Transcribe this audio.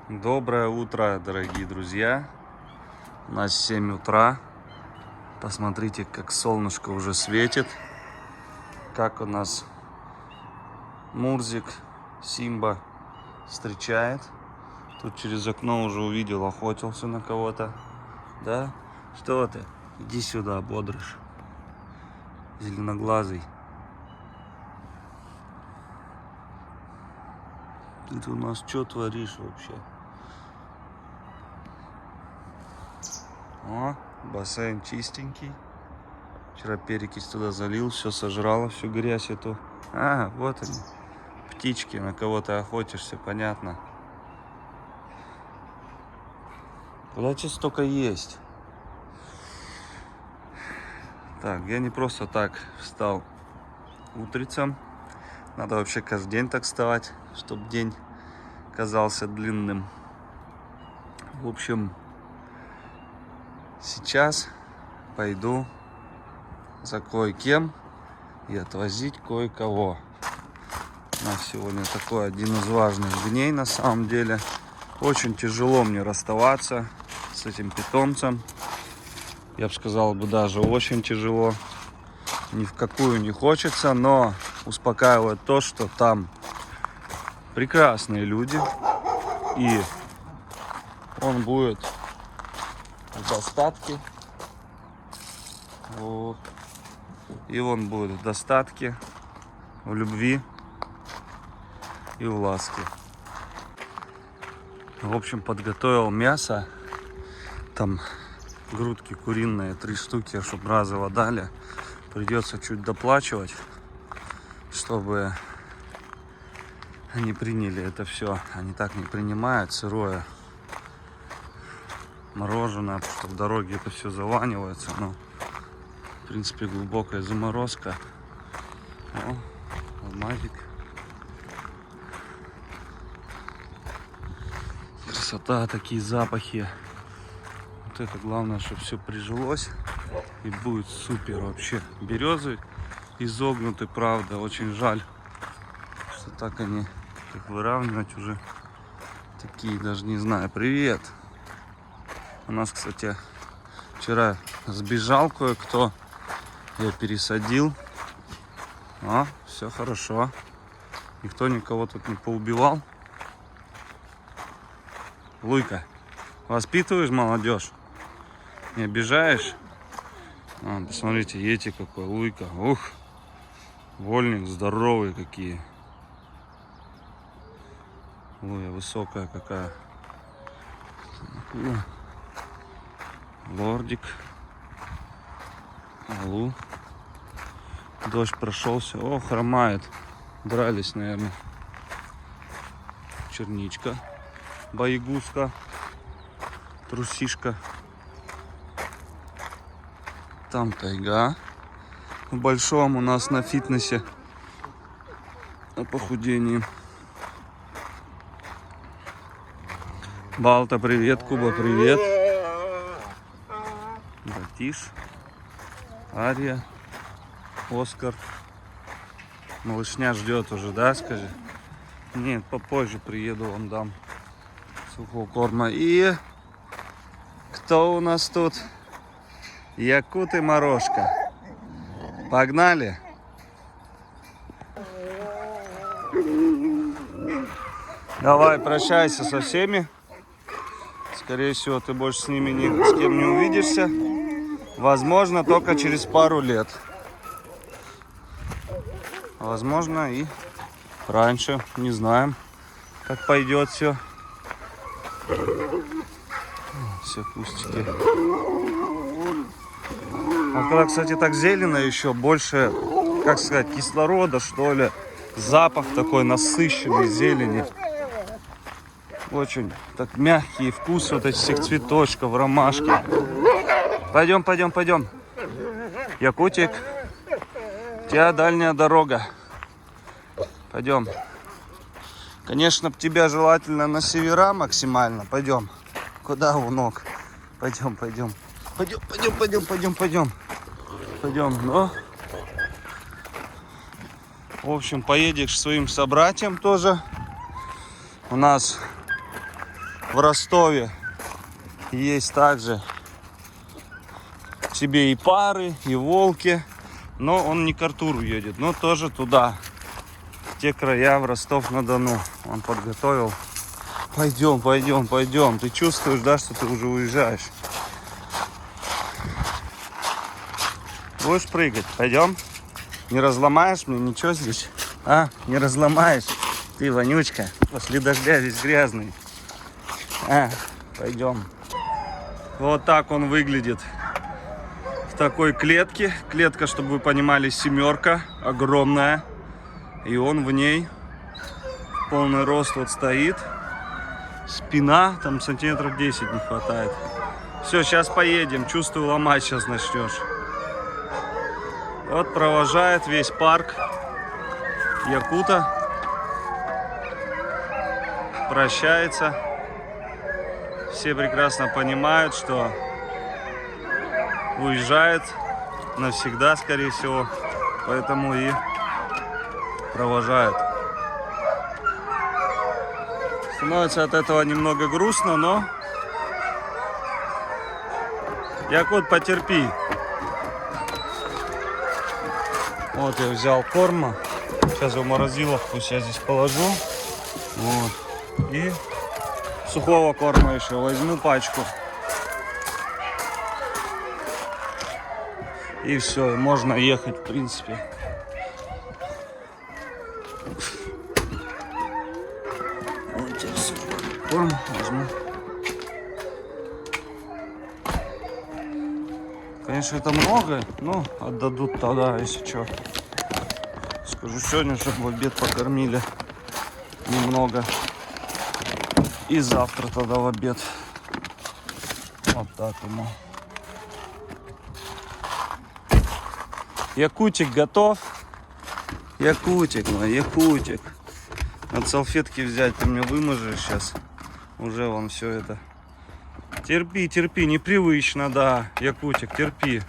Доброе утро, дорогие друзья. У нас 7 утра. Посмотрите, как солнышко уже светит. Как у нас Мурзик, Симба встречает. Тут через окно уже увидел, охотился на кого-то. Да? Что ты? Иди сюда, бодрыш. Зеленоглазый. Ты у нас что творишь вообще? О, бассейн чистенький. Вчера перекись туда залил, все сожрало, всю грязь эту. А, вот они, птички, на кого ты охотишься, понятно. Куда тебе столько есть? Так, я не просто так встал утрицем. Надо вообще каждый день так вставать, чтобы день казался длинным. В общем, сейчас пойду за кое-кем и отвозить кое-кого. У нас сегодня такой один из важных дней на самом деле. Очень тяжело мне расставаться с этим питомцем. Я бы сказал, даже очень тяжело. Ни в какую не хочется, но успокаивает то, что там прекрасные люди. И он будет в достатке. И он будет в достатке, в любви и в ласке. В общем, подготовил мясо. Там грудки куриные, 3 штуки, чтобы разово дали. Придется чуть доплачивать, чтобы они приняли это все. Они так не принимают сырое мороженое, потому что в дороге это все заванивается. Но, в принципе, глубокая заморозка. О, алмазик. Красота, такие запахи. Вот это главное, чтобы все прижилось. И будет супер вообще. Березы изогнуты, правда. Очень жаль, что так они их выравнивать уже. Такие, даже не знаю. Привет. У нас, кстати, вчера сбежал кое-кто. Я пересадил. Все хорошо. Никто никого тут не поубивал. Луйка, воспитываешь молодежь? Не обижаешь? Посмотрите, ети какой, Луйка. Ух, вольник, здоровые какие. Луя высокая какая. Лордик. Алу. Дождь прошелся. О, хромает. Дрались, наверное. Черничка. Боегузка. Трусишка. Там тайга. В большом у нас на фитнесе. На похудении. Балта, привет. Куба, привет. Батиш. Ария. Оскар. Малышня ждет уже, да, скажи? Нет, попозже приеду, вам дам сухого корма. И кто у нас тут? Якут и Морошка. Погнали. Давай, прощайся со всеми. Скорее всего, ты больше с ними ни с кем не увидишься. Возможно, только через пару лет. Возможно, и раньше. Не знаем, как пойдет все. Все кустики. А когда, кстати, так зелено еще, больше, как сказать, кислорода, что ли. Запах такой насыщенный зелени. Очень так мягкий вкус вот этих всех цветочков, ромашки. Пойдем, пойдем, пойдем. Якутик, у тебя дальняя дорога. Пойдем. Конечно, тебя желательно на севера максимально. Пойдем. Куда у ног? Пойдем, пойдем. Пойдем, пойдем, пойдем, пойдем, пойдем. Пойдем, но... В общем, поедешь к своим собратьям тоже. У нас в Ростове есть также себе и пары, и волки. Но он не к Артуру едет, но тоже туда. В те края, в Ростов-на-Дону. Он подготовил. Пойдем, пойдем, пойдем. Ты чувствуешь, да, что ты уже уезжаешь? Будешь прыгать? Пойдем. Не разломаешь мне ничего здесь? А? Не разломаешь? Ты вонючка. После дождя весь грязный. А, пойдем. Вот так он выглядит. В такой клетке. Клетка, чтобы вы понимали, 7, огромная. И он в ней в полный рост вот стоит. Спина, там сантиметров 10 не хватает. Все, сейчас поедем. Чувствую, ломать сейчас начнешь. Вот провожает весь парк якута. Прощается. Все прекрасно понимают, что уезжает навсегда, скорее всего. Поэтому и провожают. Становится от этого немного грустно, но якут, потерпи. Вот я взял корма. Сейчас в морозиловку я здесь положу. Вот. И сухого корма еще возьму пачку. И все, можно ехать, в принципе. Вот здесь корм возьму. Конечно, это много, но отдадут тогда, если что. Скажу сегодня, чтобы в обед покормили немного. И завтра тогда в обед. Вот так ему. Якутик готов? Якутик мой, якутик. Надо салфетки взять, ты мне выможешь сейчас. Уже вон все это. Терпи, терпи, непривычно, да, якутик, терпи.